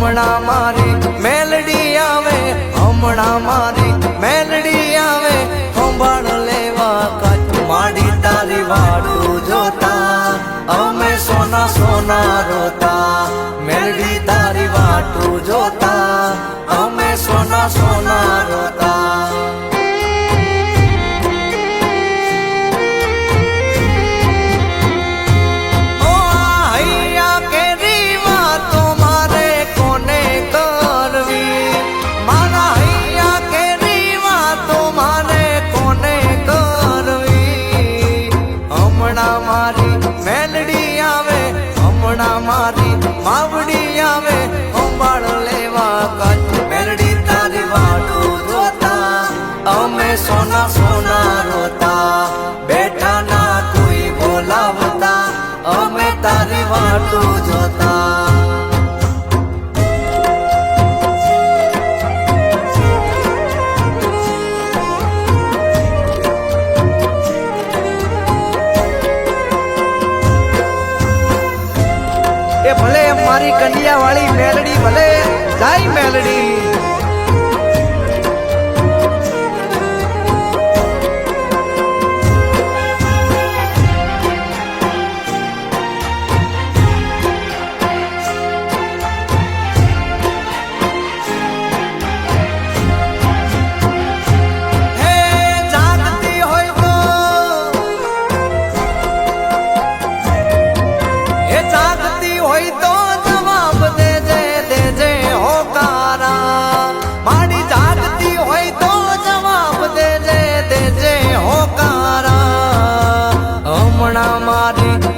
હમણાં મારી મેલડી આવે, હમણાં મારી મેલડી આવે, સંભાળ લેવા કાચ માડી તારી વાટું જોતા અમે સોના સોના રોતા, મેલડી તારી વાટું જોતા અમે સોના સોના રોતા. મારી માવડી આવે, સંભાળ લેવા કાચ મેલડી તારી વાટું જોતા અમે સોના સોના રોતા, બેઠા ના કોઈ બોલાવતા અમે તારી વાટું જોતા. એ ભલે મારી કંડિયા વાળી મેલડી ભલે જાય મેલડી.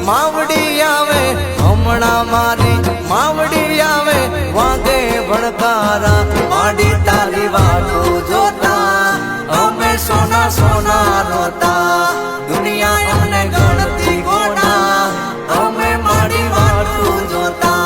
માવડી આવે, હમણાં મારી માવડી આવે, વાગે ભણકારા માડી તારી વાટું જોતા અમે સોના સોના રોતા, દુનિયા અમને ગણતી ગોના અમે માડી વાટું જોતા.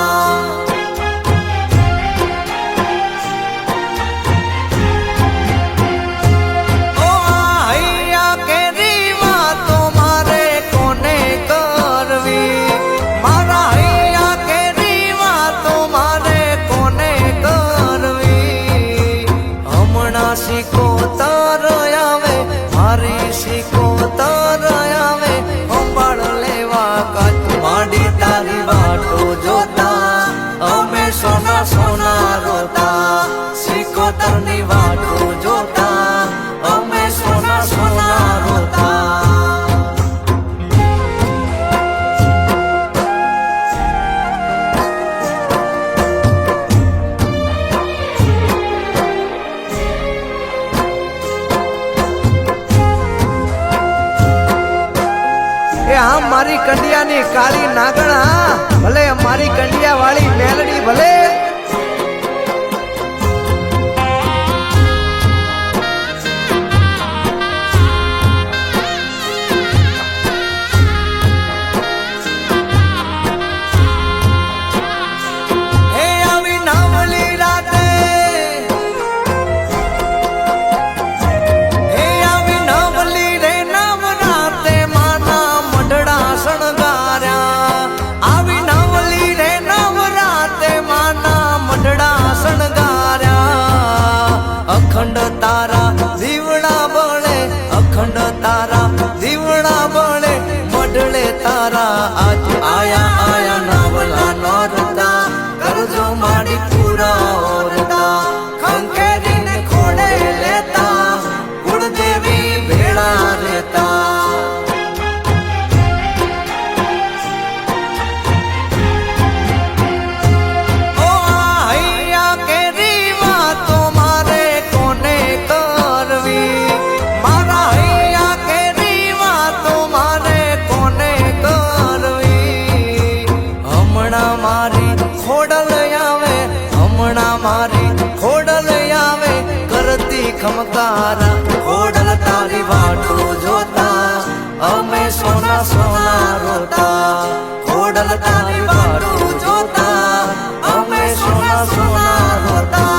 સિકોતર આવે મારી સિકોતર આવે, સંભાળ લેવા કાચ માડી તારી વાટું જોતા અમે સોના સોના રોતા, સિકોતર ની વાટું જોતા અમે સોના સોના રોતા. આ મારી કંડિયા ની કાળી નાગણા ભલે મારી કંડિયા વાળી મેલડી ભલે. અખંડ તારા દીવડા બળે, અખંડ તારા દીવડા બળે, મઢળે તારા આજ આયા આયા નવલા નોરતા, કરજો માડી પૂરા ઓરતા, ખંખેરીને ખોડે લેતા કુળદેવી ભેળા રહેતા. મારી ખોડલ આવે કરતી ખમકારા, ખોડલ તારી વાટું જોતા અમે સોના સોના રોતા, ખોડલ તારી વાટું જોતા અમે સોના સોના રોતા.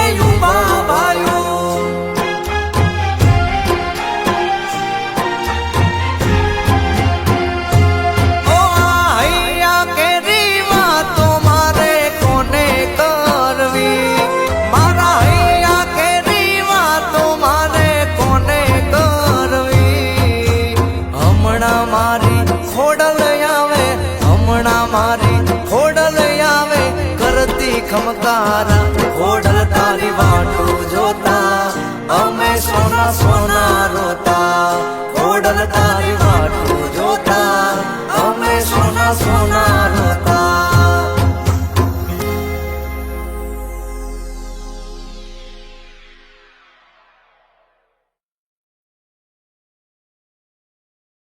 રે યુવા ભાઈઓ ઓ હૈયા કેરી વાતો મારે કોને કરવી મારા હૈયા કેરી વાતો મારે કોને કરવી હમણાં મારી ખોડલ આવે હમણાં મારી ખોડલ આવે કરતી ખમકારા ખોડલ તારી વાટું જોતા અમે સોના સોના રોતા